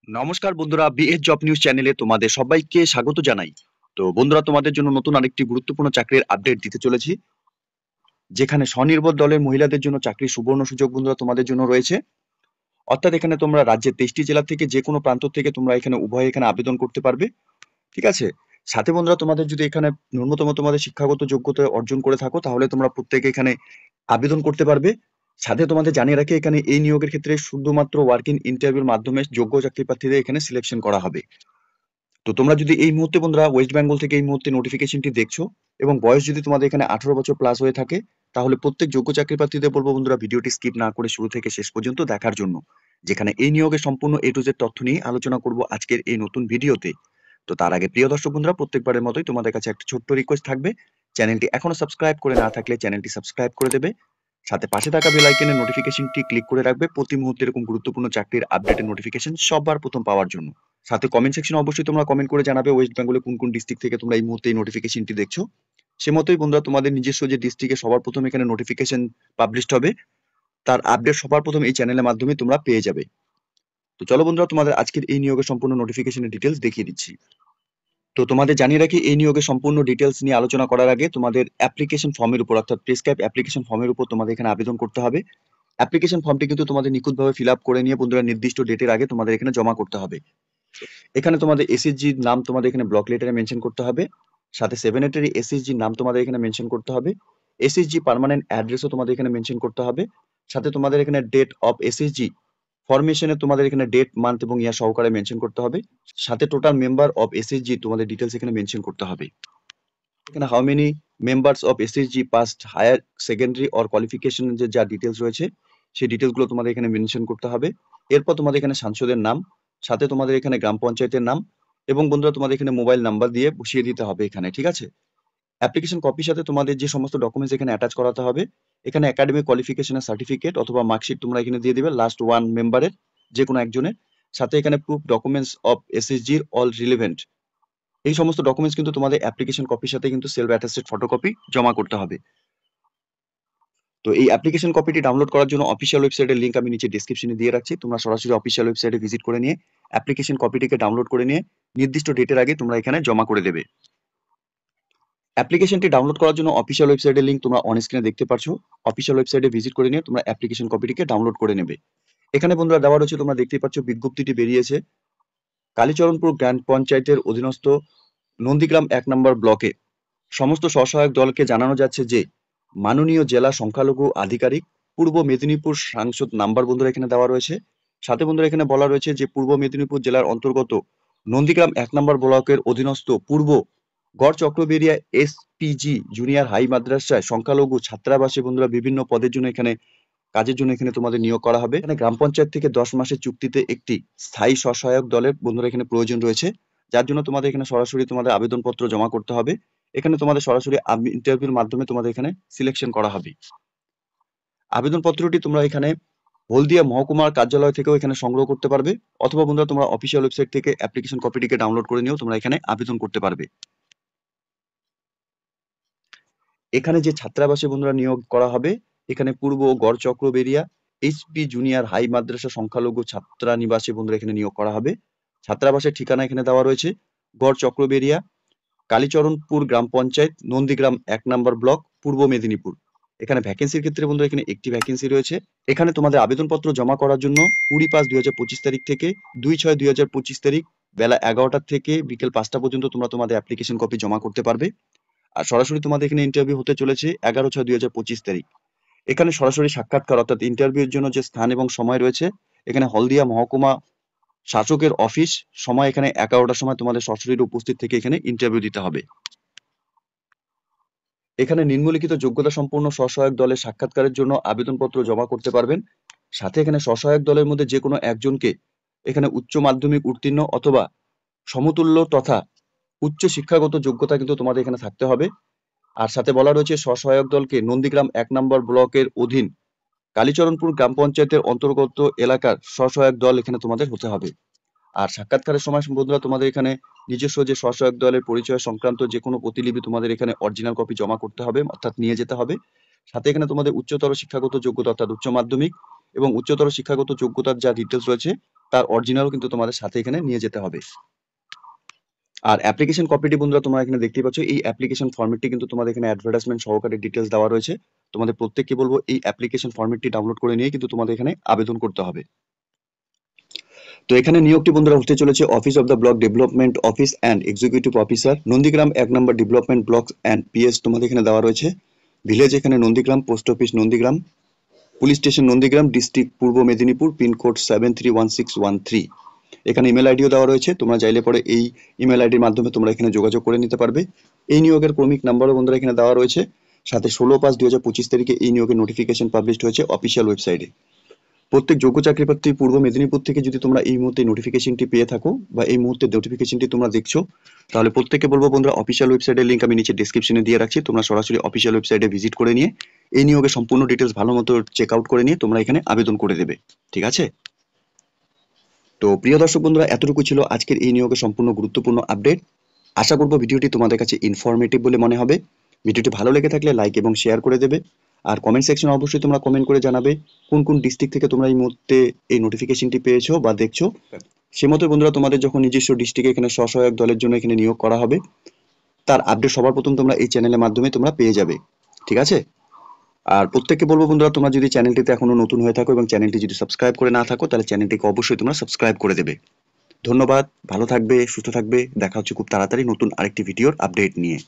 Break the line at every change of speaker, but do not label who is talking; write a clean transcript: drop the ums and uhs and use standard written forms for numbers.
নমস্কার বন্ধুরা, BS job news চ্যানেলে তোমাদের সবাইকে স্বাগত জানাই। তো বন্ধুরা, তোমাদের জন্য নতুন আরেকটি গুরুত্বপূর্ণ চাকরির আপডেট দিতে চলেছি, যেখানে স্বনির্ভর দলের মহিলাদের জন্য চাকরির সুবর্ণ সুযোগ বন্ধুরা তোমাদের জন্য রয়েছে। অর্থাৎ এখানে তোমরা রাজ্যের 23টি জেলা থেকে যে কোনো প্রান্ত থেকে তোমরা এখানে উভয়ে এখানে আবেদন করতে পারবে। ঠিক আছে। সাথে বন্ধুরা, তোমাদের যদি এখানে ন্যূনতম তোমাদের শিক্ষাগত যোগ্যতা অর্জন করে থাকো, তাহলে তোমরা প্রত্যেকে এখানে আবেদন করতে পারবে। সাথে তোমাদের জানিয়ে রাখি, এখানে এই নিয়োগের ক্ষেত্রে শুধুমাত্র ওয়ার্কিং ইন্টারভিউর মাধ্যমে যোগ্য চাকরি প্রার্থীদের এখানে সিলেকশন করা হবে। তো তোমরা যদি এই মুহূর্তে বন্ধুরা ওয়েস্ট বেঙ্গল থেকে এই মুহূর্তে নোটিফিকেশনটি দেখছো এবং বয়স যদি তোমাদের এখানে 18 বছর প্লাস হয়ে থাকে, তাহলে প্রত্যেক যোগ্য চাকরি প্রার্থীদের বলবো বন্ধুরা, ভিডিওটি স্কিপ না করে শুরু থেকে শেষ পর্যন্ত দেখার জন্য, যেখানে এই নিয়োগের সম্পূর্ণ A to Z তথ্য নিয়ে আলোচনা করব আজকের এই নতুন ভিডিওতে। তো তার আগে প্রিয় দর্শক বন্ধুরা, প্রত্যেকবারের মতোই তোমাদের কাছে একটা ছোট্ট রিকোয়েস্ট থাকবে, চ্যানেলটি এখনো সাবস্ক্রাইব করে না থাকলে চ্যানেলটি সাবস্ক্রাইব করে দেবে। সাথে পাশে থাকা বেল আইকনের নোটিফিকেশনটি ক্লিক করে রাখবে প্রতি মুহূর্তে এরকম গুরুত্বপূর্ণ চাকরির আপডেটের নোটিফিকেশন সবার প্রথম পাওয়ার জন্য। সাথে কমেন্ট সেকশনে অবশ্যই তোমরা কমেন্ট করে জানাবে ওয়েস্ট বেঙ্গলে কোন কোন ডিস্ট্রিক্ট থেকে তোমরা এই মুহূর্তে এই নোটিফিকেশনটি দেখছো। সে মতোই বন্ধুরা, তোমাদের নিজস্ব যে ডিস্ট্রিক্টে সবার প্রথম এখানে নোটিফিকেশন পাবলিশড হবে, তার আপডেট সবার প্রথম এই চ্যানেলের মাধ্যমে তোমরা পেয়ে যাবে। তো চলো বন্ধুরা, তোমাদের আজকের এই নিয়োগের সম্পূর্ণ নোটিফিকেশনের ডিটেলস দেখিয়ে দিচ্ছি। তো তোমাদের জানিয়ে রাখি, এই নিয়োগের সম্পূর্ণ ডিটেলস নিয়ে আলোচনা করার আগে তোমাদের অ্যাপ্লিকেশন ফর্মের উপর, অর্থাৎ প্রেসক্রাইব অ্যাপ্লিকেশন ফর্মের উপর তোমাদের এখানে আবেদন করতে হবে। অ্যাপ্লিকেশন ফর্মটি কিন্তু তোমাদের নিখুঁতভাবে ফিল আপ করে নিয়ে বন্ধুরা নির্দিষ্ট ডেটের আগে তোমাদের এখানে জমা করতে হবে। এখানে তোমাদের এসএসজির নাম তোমাদের এখানে ব্লক লেটারে মেনশন করতে হবে। সাথে 7 এসএসজির নাম তোমাদের এখানে মেনশন করতে হবে। এসএসজি পার্মানেন্ট অ্যাড্রেসও তোমাদের এখানে মেনশন করতে হবে। সাথে তোমাদের এখানে ডেট অফ এসএসজি ফরমেশনে তোমাদের এখানে ডেট, মান্থ এবং ইয়ার সহকারে মেনশন করতে হবে। সাথে টোটাল মেম্বার অফ এসএসজি তোমাদের ডিটেলস এখানে মেনশন করতে হবে। এখানে how many members of SSG past higher secondary or qualification যে যা ডিটেলস রয়েছে, সেই ডিটেলসগুলো তোমাদের এখানে মেনশন করতে হবে। এরপর তোমাদের এখানে সাংসদের নাম, সাথে তোমাদের এখানে গ্রাম পঞ্চায়েতের নাম এবং বন্ধুরা তোমাদের এখানে মোবাইল নাম্বার দিয়ে বসিয়ে দিতে হবে এখানে। ঠিক আছে। অ্যাপ্লিকেশন কপির সাথে তোমাদের যে সমস্ত ডকুমেন্টস এখানে অ্যাটাচ করাতে হবে, এখানে একাডেমিক কোয়ালিফিকেশনের সার্টিফিকেট অথবা মার্কশিট তোমরা এখানে দিয়ে দিবে লাস্ট ওয়ান মেম্বারের, যে কোনো একজনের। সাথে এখানে প্রুফ ডকুমেন্টস অফ এসএসজির অল রিলেভেন্ট, এই সমস্ত ডকুমেন্টস কিন্তু তোমাদের অ্যাপ্লিকেশন কপির সাথে কিন্তু সেলফ অ্যাটাস্টেড ফটোকপি জমা করতে হবে। তো এই অ্যাপ্লিকেশন কপিটি ডাউনলোড করার জন্য অফিসিয়াল ওয়েবসাইটের লিংক আমি নিচে ডেসক্রিপশনে দিয়ে রাখছি, তোমরা সরাসরি অফিসিয়াল ওয়েবসাইটে ভিজিট করে নিয়ে অ্যাপ্লিকেশন কপিটিকে ডাউনলোড করে নিয়ে নির্দিষ্ট ডেটের আগে তোমরা এখানে জমা করে দেবে। অ্যাপ্লিকেশনটি ডাউনলোড করার জন্য অফিসিয়াল ওয়েবসাইটের লিংক তোমরা অন স্ক্রিনে দেখতে পাচ্ছ। অফিসিয়াল ওয়েবসাইটে ভিজিট করে নিয়ে তোমরা অ্যাপ্লিকেশন কপিটিকে ডাউনলোড করে নেবে। এখানে বন্ধুরা দেওয়া রয়েছে, তোমরা দেখতেই পাচ্ছ বিজ্ঞপ্তিটি বেরিয়েছে। কালীচরণপুর গ্রাম পঞ্চায়েতের অধীনস্থ নন্দীগ্রাম 1 নম্বর ব্লকে সমস্ত স্বসহায়ক দলকে জানানো যাচ্ছে যে মাননীয় জেলা সংখ্যালঘু আধিকারিক পূর্ব মেদিনীপুর সাংসদ নাম্বার বন্ধুরা এখানে দেওয়া রয়েছে। সাথে বন্ধুরা এখানে বলা রয়েছে যে পূর্ব মেদিনীপুর জেলার অন্তর্গত নন্দীগ্রাম 1 নম্বর ব্লকের অধীনস্থ পূর্ব গড় চক্রবেরিয়া এসপিজি জুনিয়র হাই মাদ্রাসায় সংখ্যালঘু ছাত্রাবাসে বন্ধুরা বিভিন্ন পদের জন্য এখানে কাজের জন্য এখানে তোমাদের নিয়োগ করা হবে। এখানে গ্রাম পঞ্চায়েত থেকে 10 মাসের চুক্তিতে একটি স্থায়ী স্বসহায়ক দলের বন্ধুরা এখানে প্রয়োজন রয়েছে, যার জন্য তোমাদের এখানে সরাসরি তোমাদের আবেদনপত্র জমা করতে হবে। এখানে তোমাদের সরাসরি ইন্টারভিউর মাধ্যমে তোমাদের এখানে সিলেকশন করা হবে। আবেদনপত্রটি তোমরা এখানে হলদিয়া মহকুমার কার্যালয় থেকেও এখানে সংগ্রহ করতে পারবে, অথবা বন্ধুরা তোমরা অফিসিয়াল ওয়েবসাইট থেকে অ্যাপ্লিকেশন কপিটিকে ডাউনলোড করে নিয়েও তোমরা এখানে আবেদন করতে পারবে। এখানে যে ছাত্রাবাসে বন্ধুরা নিয়োগ করা হবে, এখানে পূর্ব গড় চক্রবেরিয়া এইচপি জুনিয়র হাই মাদ্রাসা সংখ্যালঘু ছাত্রা নিবাসে বন্ধুরা এখানে নিয়োগ করা হবে। ছাত্রাবাসের ঠিকানা এখানে দেওয়া রয়েছে গড় চক্রবেরিয়া, কালীচরণপুর গ্রাম পঞ্চায়েত, নন্দীগ্রাম 1 নম্বর ব্লক, পূর্ব মেদিনীপুর। এখানে ভ্যাকেন্সির ক্ষেত্রে বন্ধুরা এখানে একটি ভ্যাকেন্সি রয়েছে। এখানে তোমাদের আবেদনপত্র জমা করার জন্য 20/5/2025 তারিখ থেকে 2/6/2025 তারিখ বেলা 11টা থেকে বিকেল 5টা পর্যন্ত তোমরা তোমাদের অ্যাপ্লিকেশন কপি জমা করতে পারবে। আর সরাসরি তোমাদের এখানে ইন্টারভিউ হতে চলেছে 11/6/2025 তারিখ। এখানে সরাসরি সাক্ষাৎকার অর্থাৎ ইন্টারভিউর জন্য যে স্থান এবং সময় রয়েছে, এখানে হলদিয়া মহকুমা শাসকের অফিস, সময় এখানে 11টার সময় তোমাদের সরাসরি উপস্থিত থেকে এখানে ইন্টারভিউ দিতে হবে। এখানে নিম্নলিখিত যোগ্যতা সম্পন্ন স্বসহায়ক দলের সাক্ষাৎকারের জন্য আবেদনপত্র জমা করতে পারবেন। সাথে এখানে স্বসহায়ক দলের মধ্যে যে কোনো একজনকে এখানে উচ্চ মাধ্যমিক উত্তীর্ণ অথবা সমতুল্য তথা উচ্চ শিক্ষাগত যোগ্যতা কিন্তু তোমাদের এখানে থাকতে হবে। আর সাথে বলা রয়েছে স্বসহায়ক দলকে নন্দীগ্রাম 1 নম্বর ব্লকের অধীন কালীচরণপুর গ্রাম পঞ্চায়েতের অন্তর্গত এলাকার স্বসহায়ক দল এখানে তোমাদের হতে হবে। আর সাক্ষাৎকারের সময় বন্ধুরা তোমাদের এখানে নিজস্ব যে স্বসহায়ক দলের পরিচয় সংক্রান্ত যে কোনো প্রতিলিপি তোমাদের এখানে অরিজিনাল কপি জমা করতে হবে, অর্থাৎ নিয়ে যেতে হবে। সাথে এখানে তোমাদের উচ্চতর শিক্ষাগত যোগ্যতা অর্থাৎ উচ্চ মাধ্যমিক এবং উচ্চতর শিক্ষাগত যোগ্যতার যা ডিটেলস রয়েছে তার অরিজিনালও কিন্তু তোমাদের সাথে এখানে নিয়ে যেতে হবে। আর অ্যাপ্লিকেশন কপিটি বন্ধুরা তোমরা এখানে দেখতেই পাচ্ছ, এই অ্যাপ্লিকেশন ফরম্যাটটি কিন্তু তোমাদের এখানে অ্যাডভার্টাইজমেন্ট সহকারে ডিটেলস দেওয়া রয়েছে। তোমাদের প্রত্যেককে বলবো এই অ্যাপ্লিকেশন ফরম্যাটটি ডাউনলোড করে নিয়ে কিন্তু তোমাদের এখানে আবেদন করতে হবে। তো এখানে নিয়োগটি বন্ধুরা হতে চলেছে office of the block development office and executive officer, Nandigram 1 number development block and PS তোমাদের এখানে দেওয়া রয়েছে। ভিলেজ এখানে Nandigram, post office Nandigram, police station Nandigram, district পূর্ব মেদিনীপুর, পিনকোড 731613। এখানে ইমেল আইডিও দেওয়া রয়েছে, তোমরা চাইলে পরে এই ইমেল আইডির মাধ্যমে তোমরা এখানে যোগাযোগ করে নিতে পারবে। এই নিয়োগের ক্রমিক নাম্বারও বন্ধুরা এখানে দেওয়া রয়েছে। সাথে 16/5/2025 তারিখে এই নিয়োগের নোটিফিকেশন পাবলিশড হয়েছে অফিসিয়াল ওয়েবসাইটে। প্রত্যেক যোগ্য চাকরি প্রার্থী পূর্ব মেদিনীপুর থেকে যদি তোমরা এই মুহূর্তে নোটিফিকেশনটি পেয়ে থাকো বা এই মুহূর্তে নোটিফিকেশনটি তোমরা দেখছো, তাহলে প্রত্যেককে বলবো বন্ধুরা অফিসিয়াল ওয়েবসাইটের লিঙ্ক আমি নিচে ডেসক্রিপশনে দিয়ে রাখছি, তোমরা সরাসরি অফিসিয়াল ওয়েবসাইটে ভিজিট করে নিয়ে এই নিয়োগের সম্পূর্ণ ডিটেলস ভালো মতো চেক আউট করে নিয়ে তোমরা এখানে আবেদন করে দেবে। ঠিক আছে? তো প্রিয় দর্শক বন্ধুরা, এতটুকু ছিল আজকের এই নিয়োগের সম্পূর্ণ গুরুত্বপূর্ণ আপডেট। আশা করব ভিডিওটি তোমাদের কাছে ইনফরমেটিভ বলে মনে হবে। ভিডিওটি ভালো লেগে থাকলে লাইক এবং শেয়ার করে দেবে। আর কমেন্ট সেকশনে অবশ্যই তোমরা কমেন্ট করে জানাবে কোন কোন ডিস্ট্রিক্ট থেকে তোমরা এই মুহূর্তে এই নোটিফিকেশনটি পেয়েছো বা দেখছো। সে মতো বন্ধুরা তোমাদের যখন নিজস্ব ডিস্ট্রিক্টে এখানে স্বসহায়ক দলের জন্য এখানে নিয়োগ করা হবে, তার আপডেট সবার প্রথম তোমরা এই চ্যানেলের মাধ্যমে তোমরা পেয়ে যাবে। ঠিক আছে? আর প্রত্যেককে বলবো বন্ধুরা, তোমরা যদি চ্যানেলটিতে এখনো নতুন হয়ে থাকো এবং চ্যানেলটি যদি সাবস্ক্রাইব করে না থাকো, তাহলে চ্যানেলটিকে অবশ্যই তোমরা সাবস্ক্রাইব করে দেবে। ধন্যবাদ, ভালো থাকবে, সুস্থ থাকবে। দেখা হচ্ছে খুব তাড়াতাড়ি নতুন আরেকটি ভিডিওর আপডেট নিয়ে।